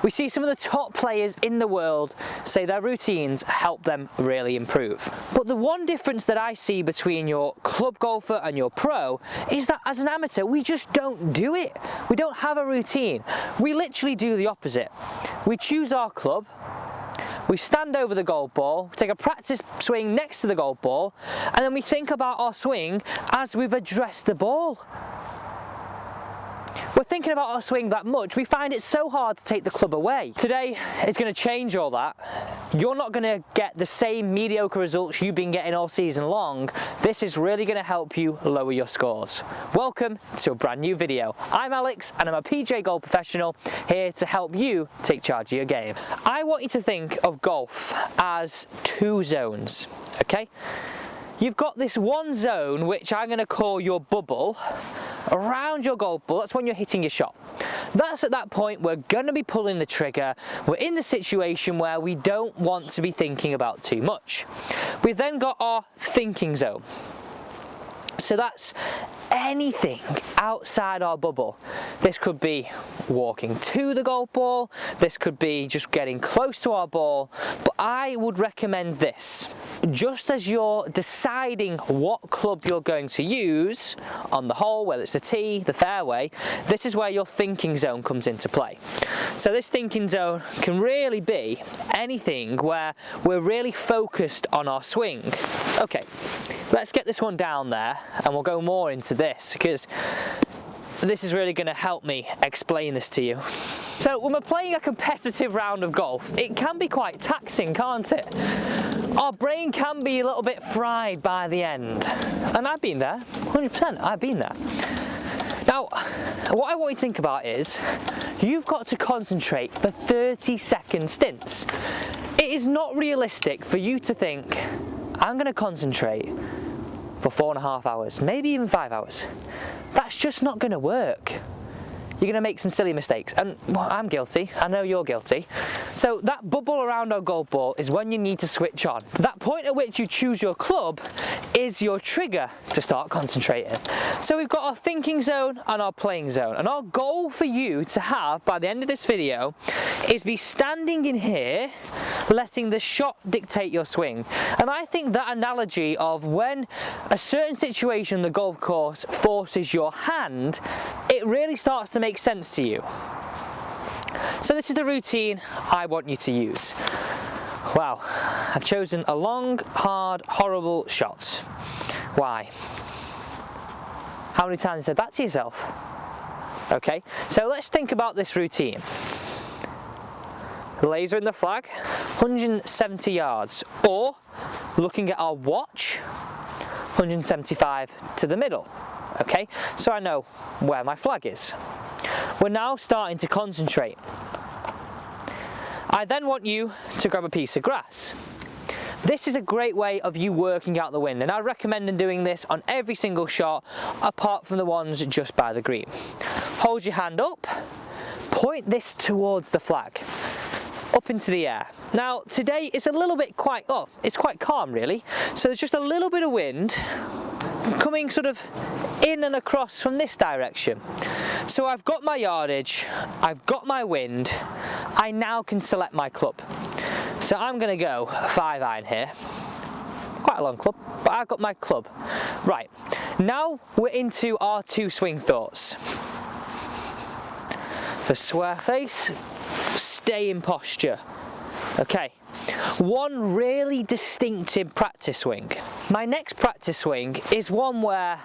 We see some of the top players in the world say their routines help them really improve. But the one difference that I see between your club golfer and your pro is that as an amateur, we just don't do it. We don't have a routine. We literally do the opposite. We choose our club, we stand over the golf ball, take a practice swing next to the golf ball, and then we think about our swing as we've addressed the ball. We're thinking about our swing that much, we find it so hard to take the club away. Today is going to change all that. You're not going to get the same mediocre results you've been getting all season long. This is really going to help you lower your scores. Welcome to a brand new video. I'm Alex and I'm a PGA golf professional here to help you take charge of your game. I want you to think of golf as two zones, okay? You've got this one zone which I'm going to call your bubble around your golf ball. That's when you're hitting your shot. That's at that point we're going to be pulling the trigger. We're in the situation where we don't want to be thinking about too much. We've then got our thinking zone. So that's anything outside our bubble. This could be walking to the golf ball, this could be just getting close to our ball, but I would recommend this. Just as you're deciding what club you're going to use on the hole, whether it's the tee, the fairway, this is where your thinking zone comes into play. So this thinking zone can really be anything where we're really focused on our swing. Okay, let's get this one down there and we'll go more into this because this is really going to help me explain this to you. So when we're playing a competitive round of golf, it can be quite taxing, can't it? Our brain can be a little bit fried by the end. And I've been there, 100%, I've been there. Now, what I want you to think about is, you've got to concentrate for 30-second stints. It is not realistic for you to think, I'm going to concentrate for 4.5 hours, maybe even 5 hours. That's just not going to work. You're going to make some silly mistakes, and well, I'm guilty, I know you're guilty. So that bubble around our golf ball is when you need to switch on. That point at which you choose your club is your trigger to start concentrating. So we've got our thinking zone and our playing zone, and our goal for you to have by the end of this video is be standing in here, letting the shot dictate your swing. And I think that analogy of when a certain situation on the golf course forces your hand, it really starts to make sense to you. So this is the routine I want you to use. Wow, I've chosen a long, hard, horrible shot. Why? How many times have you said that to yourself? Okay, so let's think about this routine. Laser in the flag, 170 yards, or looking at our watch, 175 to the middle. Okay, so I know where my flag is. We're now starting to concentrate. I then want you to grab a piece of grass. This is a great way of you working out the wind, and I recommend doing this on every single shot apart from the ones just by the green. Hold your hand up, point this towards the flag, up into the air. Now today it's a little bit it's quite calm really, so there's just a little bit of wind coming sort of in and across from this direction. So I've got my yardage, I've got my wind, I now can select my club. So I'm going to go 5-iron here, quite a long club, but I've got my club. Right, now we're into our two swing thoughts. So square face, stay in posture. Okay, one really distinctive practice swing. My next practice swing is one where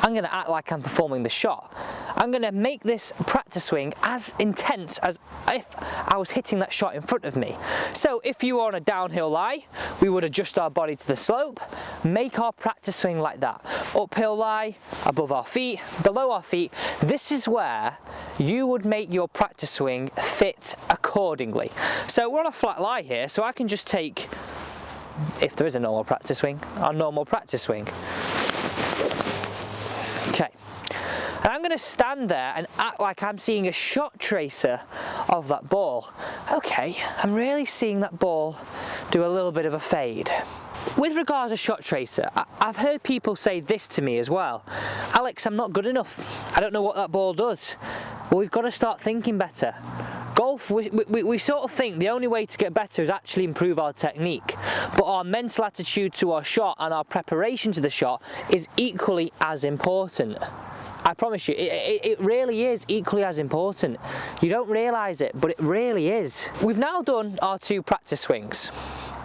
I'm going to act like I'm performing the shot. I'm going to make this practice swing as intense as if I was hitting that shot in front of me. So if you were on a downhill lie, we would adjust our body to the slope, make our practice swing like that. Uphill lie, above our feet, below our feet. This is where you would make your practice swing fit accordingly. So we're on a flat lie here, so I can just take, if there is a normal practice swing, our normal practice swing. Okay, and I'm going to stand there and act like I'm seeing a shot tracer of that ball. Okay, I'm really seeing that ball do a little bit of a fade. With regards to shot tracer, I've heard people say this to me as well. Alex, I'm not good enough. I don't know what that ball does. Well, we've got to start thinking better. Golf, we sort of think the only way to get better is actually improve our technique, but our mental attitude to our shot and our preparation to the shot is equally as important. I promise you, it really is equally as important. You don't realise it, but it really is. We've now done our 2 practice swings.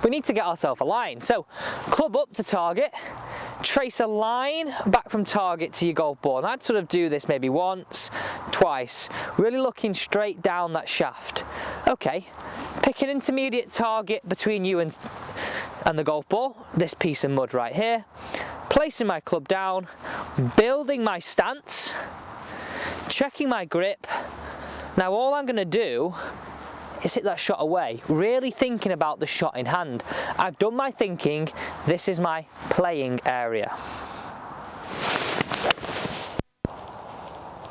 We need to get ourselves a line. So, club up to target, trace a line back from target to your golf ball. And I'd sort of do this maybe once, twice, really looking straight down that shaft. Okay, pick an intermediate target between you and the golf ball, this piece of mud right here. Placing my club down, building my stance, checking my grip. Now all I'm going to do is hit that shot away, really thinking about the shot in hand. I've done my thinking, this is my playing area.